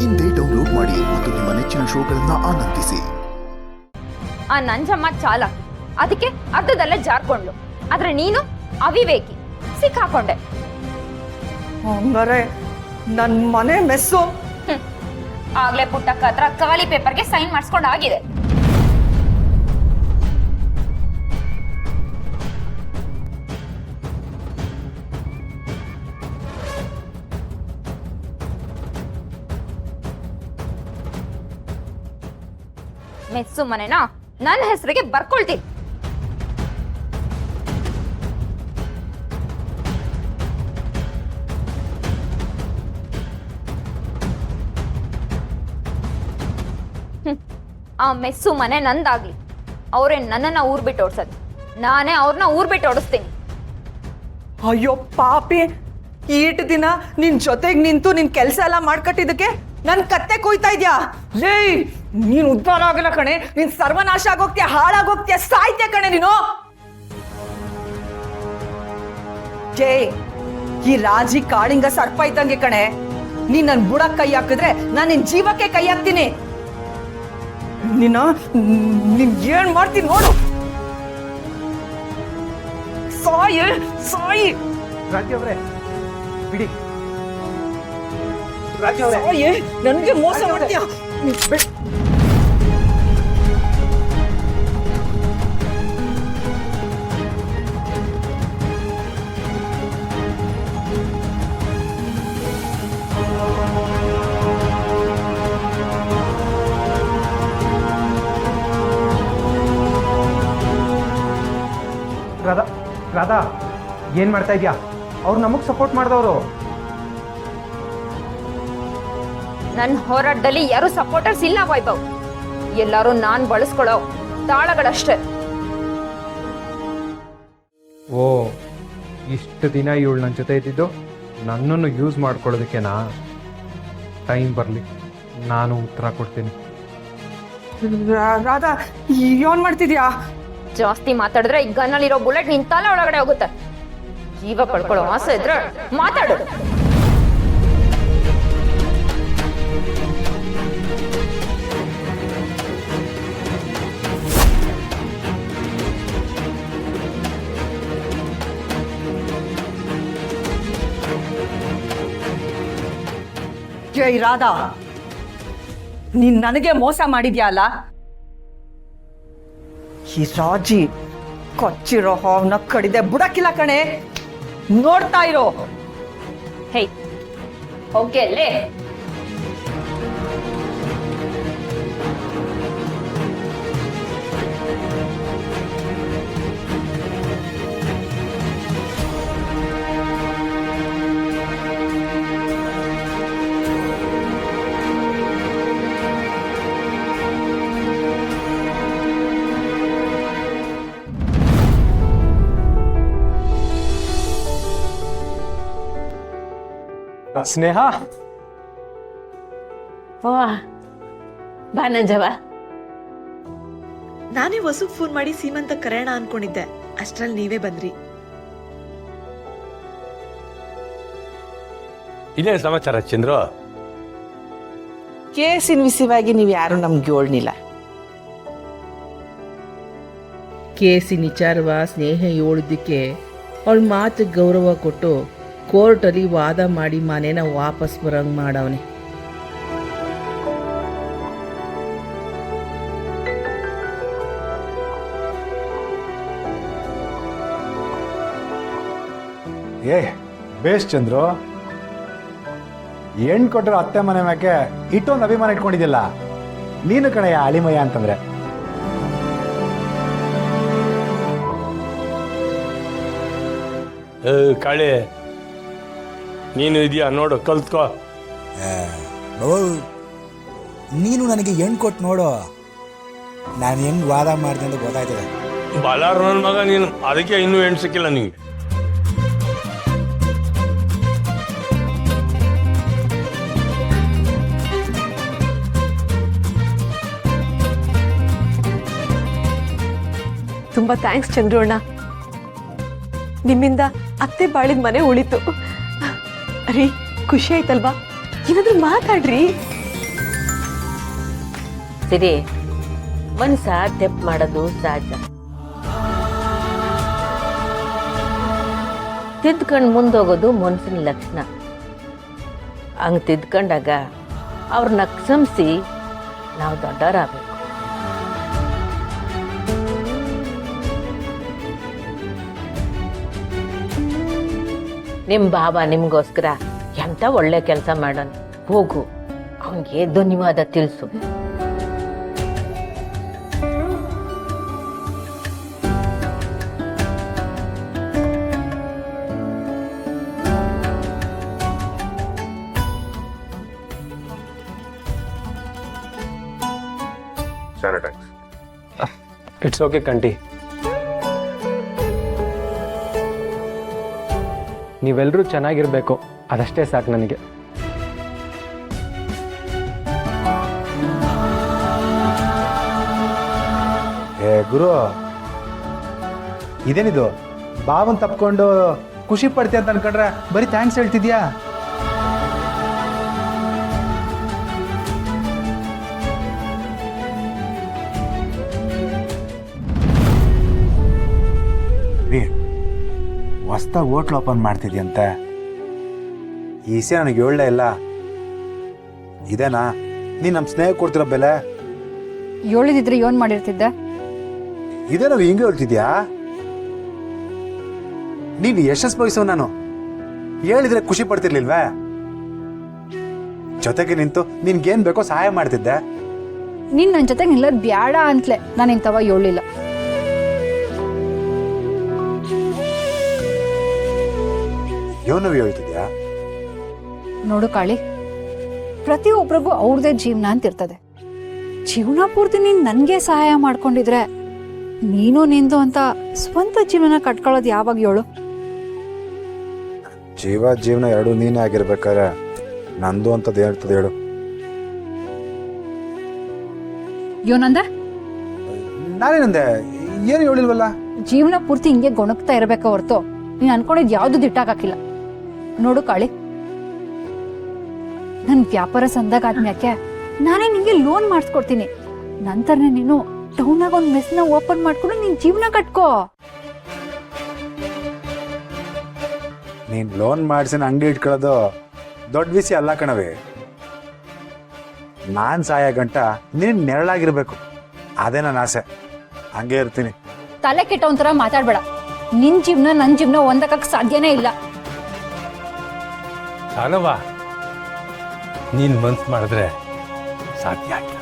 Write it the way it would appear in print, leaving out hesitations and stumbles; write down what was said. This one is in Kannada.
ಇಂದೇ ಡೌನ್ಲೋಡ್ ಮಾಡಿ ಮತ್ತು ನಿಮ್ಮ ನೆಚ್ಚಿನ ಶೋಗಳನ್ನ ಆನಂದಿಸಿ. ಆ ನಂಜಮ್ಮ ಚಾಲಾಕಿ, ಅದಕ್ಕೆ ಅರ್ಧದಲ್ಲೇ ಜಾರ್ಕೊಂಡ್ಲು. ಆದ್ರೆ ನೀನು ಅವಿವೇಕಿ, ಸಿಕ್ಕಾಕೊಂಡೆ. ಹಂಗಾರೆ ನನ್ ಮನೆ ಮೆಸ್ಸು. ಆಗ್ಲೇ ಪುಟ್ಟಕ್ಕ ಹತ್ರ ಖಾಲಿ ಪೇಪರ್ಗೆ ಸೈನ್ ಮಾಡಿಸ್ಕೊಂಡು ಆಗಿದೆ. ಮೆಸ್ಸು ಮನೆನಾ ನನ್ನ ಹೆಸರಿಗೆ ಬರ್ಕೊಳ್ತೀನಿ. ಆ ಮೆಸ್ಸು ಮನೆ ನಂದಾಗ್ಲಿ. ಅವರೇ ನನ್ನನ್ನ ಊರ್ ಬಿಟ್ಟು ಓಡಿಸೋದು, ನಾನೇ ಅವ್ರನ್ನ ಊರ್ ಬಿಟ್ಟು ಓಡಿಸ್ತೀನಿ. ಅಯ್ಯೋ ಪಾಪಿ, ಈಟ್ ದಿನ ನಿನ್ ಜೊತೆಗ್ ನಿಂತು ನಿನ್ ಕೆಲ್ಸ ಎಲ್ಲ ಮಾಡ್ಕಟ್ಟಿದ್ದಕ್ಕೆ ನನ್ ಕತ್ತೆ ಕೊಯ್ತಾ ಇದ್ಯಾ? ಲೇ, ನೀನ್ ಉದ್ಧಾರ ಆಗಲ್ಲ ಕಣೆ, ನೀನ್ ಸರ್ವನಾಶ ಆಗೋಗ್ತೀಯ, ಹಾಳಾಗೋಗ್ತೀಯ, ಸಾಯ್ತೀಯ ಕಣೆ ನೀನು. ಜೇ, ಈ ರಾಜಿ ಕಾಳಿಂಗ ಸರ್ಪ ಇದ್ದಂಗೆ ಕಣೆ. ನೀನ್ ನನ್ ಬುಡಕ್ ಕೈ ಹಾಕಿದ್ರೆ ನಾನ್ ನಿನ್ ಜೀವಕ್ಕೆ ಕೈ ಹಾಕ್ತೀನಿ. ನೀನ್ ಏನ್ ಮಾಡ್ತೀನಿ ನೋಡು. ಸಾಯಿ ಸಾಯಿ ರಾಜಿ ಅವರೇ ಬಿಡಿ. ಸಾಯಿ, ನನ್ಗೆ ಮೋಸ ಮಾಡ್ತೀಯ. ರಾಧಾ, ರಾಧಾ ಏನ್ ಮಾಡ್ತಾ ಇದ್ಯಾ? ಅವ್ರು ನಮಗ್ ಸಪೋರ್ಟ್ ಮಾಡಿದವರು. ನನ್ನ ಹೋರಾಟದಲ್ಲಿ ಯಾರು ಸಪೋರ್ಟರ್ಸ್ ಇಲ್ಲ ವೈಭವ್. ಎಲ್ಲರೂ ನಾನ್ ಬಳಸ್ಕೊಳ್ಳೋ ತಾಳಗಳಷ್ಟೇ. ಓ, ಇಷ್ಟು ದಿನ ಇವಳು ನನ್ನ ಜೊತೆ ಇದ್ದಿದ್ದು ನನ್ನನ್ನು ಯೂಸ್ ಮಾಡ್ಕೊಳ್ಳೋದಕ್ಕೆನಾ? ಟೈಮ್ ಬರಲಿ, ನಾನು ಉತ್ತರ ಕೊಡ್ತೀನಿ. ರಾಧಾ, ಏನ್ ಮಾಡ್ತಿದ್ಯಾ? ಜಾಸ್ತಿ ಮಾತಾಡಿದ್ರೆ ಈ ಗನ್ನಲ್ಲಿರೋ ಬುಲೆಟ್ ನಿನ್ ತಲೆ ಒಳಗಡೆ ಹೋಗುತ್ತೆ. ಜೀವ ಕಳ್ಕೊಳ್ಳೋ ಆಸೆ ಇದ್ರೆ ಮಾತಾಡು. ಜೈ ರಾಧಾ, ನೀನ್ ನನಗೆ ಮೋಸ ಮಾಡಿದ್ಯಾ ಅಲ್ಲ? ಈ ರಾಜಿ ಕೊಚ್ಚಿರೋ ಹಾವ್ನ ಕಡಿದೆ ಬುಡಕ್ಕಿಲ್ಲ ಕಣೆ, ನೋಡ್ತಾ ಇರೋ. ಹೇ, ಹೋಗಿ ಅಲ್ಲೇ. ಸ್ನೇಹ, ಬಾ ನಂಜವ್ವ. ನಾನೇ ವಸುಗ್ ಫೋನ್ ಮಾಡಿ ಸೀಮಂತ ಕರೆಯೋಣ ಅನ್ಕೊಂಡಿದ್ದೆ, ಅಷ್ಟ್ರಲ್ಲಿ ನೀವೇ ಬಂದ್ರಿ. ಇದೇ ಸಮಾಚಾರ ಚಂದ್ರು? ಕೇಸಿನ ವಿಷಯವಾಗಿ ನೀವು ಯಾರು ನಮ್ಗೆ ಹೇಳ್ನಿಲ್ಲ. ಕೇಸಿನ ವಿಚಾರವ ಸ್ನೇಹ ಹೇಳಿದ್ದಕ್ಕೆ ಅವಳ ಮಾತು ಗೌರವ ಕೊಟ್ಟು ಕೋರ್ಟಲ್ಲಿ ವಾದ ಮಾಡಿ ಮನೇನ ವಾಪಸ್ ಬರಂಗ್ ಮಾಡವನೆ. ಏ ಬೇಸ್ ಚಂದ್ರು, ಹೆಣ್ ಕೊಟ್ಟರು ಅತ್ತೆ ಮನೆ ಮ್ಯಾಕೆ ಇಟ್ಟೊಂದು ಅಭಿಮಾನ ಇಟ್ಕೊಂಡಿದ್ದಿಲ್ಲ ನೀನು ಕಣಯ್ಯ ಅಳಿಮಯ್ಯ ಅಂತಂದ್ರೆ. ಕಾಳಿ, ನೀನು ಇದೆಯಾ ನೋಡು, ಕಲ್ತ್ಕೋ. ನೀನು ನನಗೆ ಹೆಣ್ಣು ಕೊಟ್ಟು ನೋಡು, ನಾನು ಹೆಂಗ್ ವಾದ ಮಾಡಿದೆ ಅಂತ ಗೊತ್ತಾಯ್ತದೆ. ಬಾಲಾರ್ ನನ್ನ ಮಗ ನೀನು, ಅದಕ್ಕೆ ಇನ್ನೂ ಹೆಣ್ಣು ಸಿಕ್ಕಿಲ್ಲ ನಿಂಗೆ. ತುಂಬಾ ಥ್ಯಾಂಕ್ಸ್ ಚಂದ್ರು ಅಣ್ಣ, ನಿಮ್ಮಿಂದ ಅತ್ತೆ ಬಾಳಿದ ಮನೆ ಉಳಿತು. ರೀ, ಖುಷಿ ಆಯ್ತಲ್ವಾ? ಏನಾದ್ರೂ ಮಾತಾಡ್ರಿ. ಸಿರಿ, ಮನ್ಸ ತೆಪ್ ಮಾಡೋದು ಸಹಜ. ತಿದ್ಕೊಂಡು ಮುಂದೋಗೋದು ಮನ್ಸಿನ ಲಕ್ಷಣ. ಹಂಗೆ ತಿದ್ಕೊಂಡಾಗ ಅವ್ರನ್ನ ಕ್ಷಮಿಸಿ ನಾವು ದೊಡ್ಡವರಾಗಬೇಕು. ನಿಮ್ಮ ಬಾಬಾ ನಿಮಗೋಸ್ಕರ ಎಂಥ ಒಳ್ಳೆ ಕೆಲಸ ಮಾಡೋಣ. ಹೋಗು, ಅವನಿಗೆ ಧನ್ಯವಾದ ತಿಳಿಸು. ಇಟ್ಸ್ ಓಕೆ ಕಂಟಿ. ನೀವೆಲ್ಲರೂ ಚೆನ್ನಾಗಿರ್ಬೇಕು, ಅದಷ್ಟೇ ಸಾಕು ನನಗೆ. ಏ ಗುರು, ಇದೇನಿದು ಬಾವನ್ ತಪ್ಕೊಂಡು ಖುಷಿ ಪಡ್ತೀಯ ಅಂತ ಅನ್ಕೊಂಡ್ರೆ ಬರೀ ಥ್ಯಾಂಕ್ಸ್ ಹೇಳ್ತಿದ್ಯಾ? ಹೊಸ್ದಾಗಿ ಹೋಟ್ಲ್ ಓಪನ್ ಮಾಡ್ತಿದ್ಯಂತೆ. ಈ ವಿಷಯ ನನಗೆ ಹೇಳಲೇ ಇಲ್ಲ. ಇದೇನಾ ನೀನು ನಮ್ಮ ಸ್ನೇಹ ಕೊಡ್ತಿರೋ ಬೆಲೆ? ಹೇಳಿದಿದ್ರೆ ಏನ್ ಮಾಡಿರ್ತಿದ್ದೆ? ಇದೇನೋ ಹಿಂಗೆ ಹೇಳ್ತಿದ್ಯಾ? ನೀನು ಯಶಸ್ ಬಯಸೋ, ನಾನು ಹೇಳಿದ್ರೆ ಖುಷಿ ಪಡ್ತಿರ್ಲಿಲ್ವೇ? ಜೊತೆಗೆ ನಿಂತು ನಿನ್ಗೇನ್ ಬೇಕೋ ಸಹಾಯ ಮಾಡ್ತಿದ್ದೆ. ನೀನ್ ನನ್ ಜೊತೆಗೆ ನಿಲ್ಲದ್ ಬ್ಯಾಡ ಅಂತಲೇ ನಾನು ಇಂಥವ ಹೇಳಿಲ್ಲ. ಯೋನವಿ ಹೇಳ್ತಿದ್ಯಾ? ನೋಡು ಕಾಳಿ, ಪ್ರತಿಯೊಬ್ಬರಿಗೂ ಅವ್ರದೇ ಜೀವನ ಅಂತ ಇರ್ತದೆ. ಜೀವನ ಪೂರ್ತಿ ನೀನ್ ನನ್ಗೆ ಸಹಾಯ ಮಾಡ್ಕೊಂಡಿದ್ರೆ ನೀನು ನಿಂದು ಅಂತ ಸ್ವಂತ ಜೀವನ ಕಟ್ಕೊಳ್ಳೋದು ಯಾವಾಗ ಹೇಳು? ಜೀವನ ಎರಡು ನೀನೇ ಆಗಿರ್ಬೇಕಾದ್ರೆ ನಂದು ಅಂತದ್ದು ಹೇಳ್ತದೆ ಹೇಳು. ಯೋನಂದ, ನಾನೇನಂದೆ? ಏನು ಹೇಳಿಲ್ವಲ್ಲ. ಜೀವನ ಪೂರ್ತಿ ಹಿಂಗೆ ಗೊಣಗ್ತಾ ಇರ್ಬೇಕ ಹೊರ್ತು ನೀನ್ ಅನ್ಕೊಂಡಿದ್ ಯಾವ್ದು ದಿಟ್ಟಾಕಿಲ್ಲ. ನೋಡು ಕಾಳಿ, ನನ್ ವ್ಯಾಪಾರ ಸಂದಾಗ ಆದ್ಮ್ಯಾಕೆ ನಾನೇ ನಿಂಗೆ ಲೋನ್ ಮಾಡಿಸ್ಕೊಡ್ತೀನಿ. ನಂತರನೇ ನೀನು ಟೌನಾಗ ಒಂದ್ ಮೆಸ್ನ ಓಪನ್ ಮಾಡ್ಕೊಂಡು ನಿನ್ ಜೀವನ ಕಟ್ಕೋ. ನೀನ್ ಲೋನ್ ಮಾಡಿಸಿನ ಅಂಗಡಿ ಇಟ್ಕೊಳ್ಳೋದು ದೊಡ್ಡ ವಿಷಯ ಅಲ್ಲ ಕಣವಿ. ನಾನ್ ಸಾಯ ಗಂಟ ನೀನ್ ನೆರಳಾಗಿರ್ಬೇಕು, ಅದೇ ನನ್ನ ಆಸೆ. ಹಂಗೆ ಇರ್ತೀನಿ. ತಲೆ ಕೆಟ್ಟವಂತರ ಮಾತಾಡ್ಬೇಡ. ನಿನ್ ಜೀವನ ನನ್ ಜೀವನ ಒಂದಕ್ಕೆ ಸಾಧ್ಯನೇ ಇಲ್ಲ. ಅಲ್ವಾ, ನೀನ್ ಮನ್ಸು ಮಾಡಿದ್ರೆ ಸಾಧ್ಯ ಆಗಿಲ್ಲ.